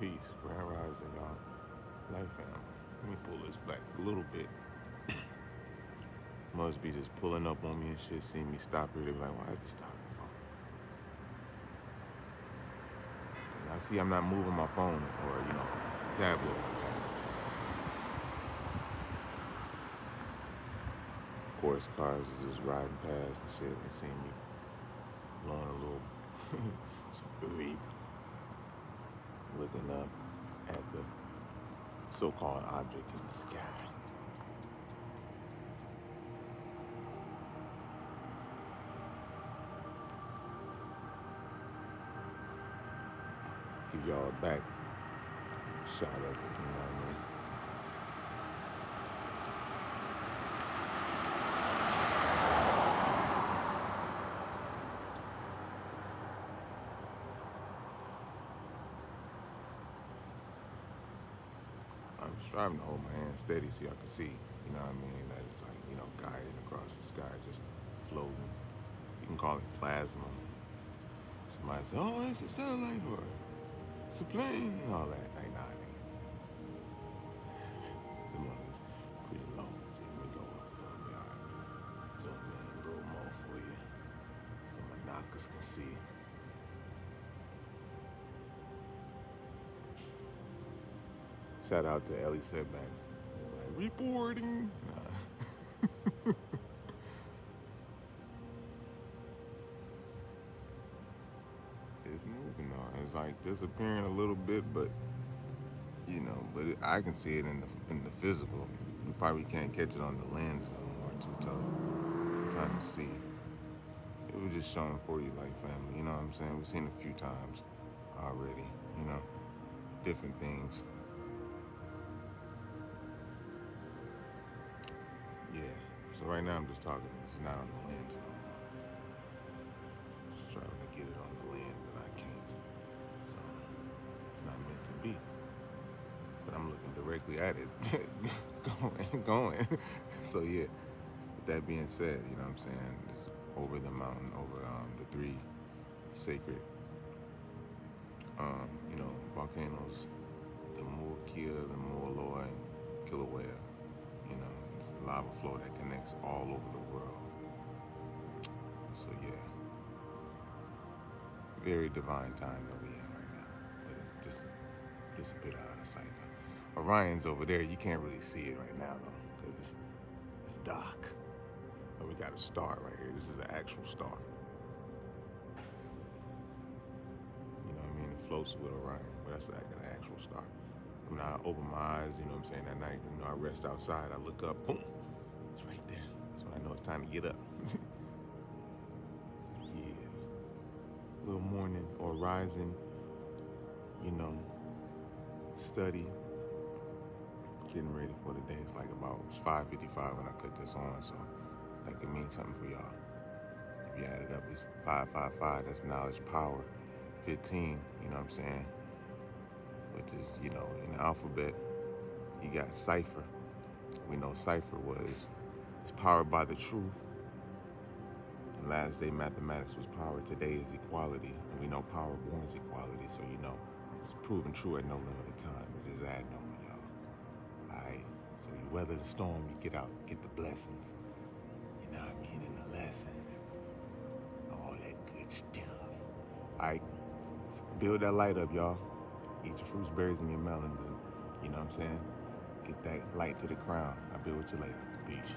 Peace, grand rising, y'all. Life family. Let me pull this back a little bit. Must be just pulling up on me and shit, seeing me stop here. They be like, why is he stopping for? And I see I'm not moving my phone or, tablet. Of course, cars are just riding past and shit. They see me blowing a little some beep, looking up at the so-called object in the sky. Give y'all a back shot of it, you know what I mean? I'm just striving to hold my hand steady so y'all can see, you know what I mean? That it's like, guiding across the sky, just floating. You can call it plasma. Somebody says, oh, it's a satellite or it's a plane and all that. Like, nah, nigga. The mother's pretty low. So let me go up a little bit. All right. Zoom in a little more for you so my knockers can see. Shout out to Ellie Setback. Like, reporting. Nah. It's moving on. It's like disappearing a little bit, but I can see it in the physical. You probably can't catch it on the lens no more. Too tough. I'm trying to see. It was just showing for you, like family. You know what I'm saying? We've seen it a few times already. Different things. Yeah. So right now I'm just talking. It's not on the lens no more. Just trying to get it on the lens and I can't. So it's not meant to be. But I'm looking directly at it. going. So yeah. With that being said, you know what I'm saying? It's over the mountain, over the three sacred volcanoes, the Muakia, the Mualoa, and Kilauea. It's a lava flow that connects all over the world. So yeah, very divine time that we in right now. But just a bit out of sight. Orion's over there. You can't really see it right now though, because it's dark. But we got a star right here. This is an actual star. You know what I mean? It floats with Orion, but that's like an actual star. When I open my eyes, you know what I'm saying, at night, I rest outside, I look up, boom, it's right there. That's when I know it's time to get up. So yeah, little morning or rising, study, getting ready for the day. It's like about 5:55 when I cut this on, so that could mean something for y'all. If you add it up, it's 555, that's knowledge power. 15, you know what I'm saying? Which is, in the alphabet, you got cipher. We know cipher is powered by the truth. And last day mathematics was power. Today is equality. And we know power born is equality. So it's proven true at no limit of time. It just add no one, y'all. Alright. So you weather the storm, you get out, get the blessings. You know what I mean? And the lessons. All that good stuff. Alright. So build that light up, y'all. Eat your fruits, berries, and your melons, and you know what I'm saying? Get that light to the crown. I'll be with you later. Peace.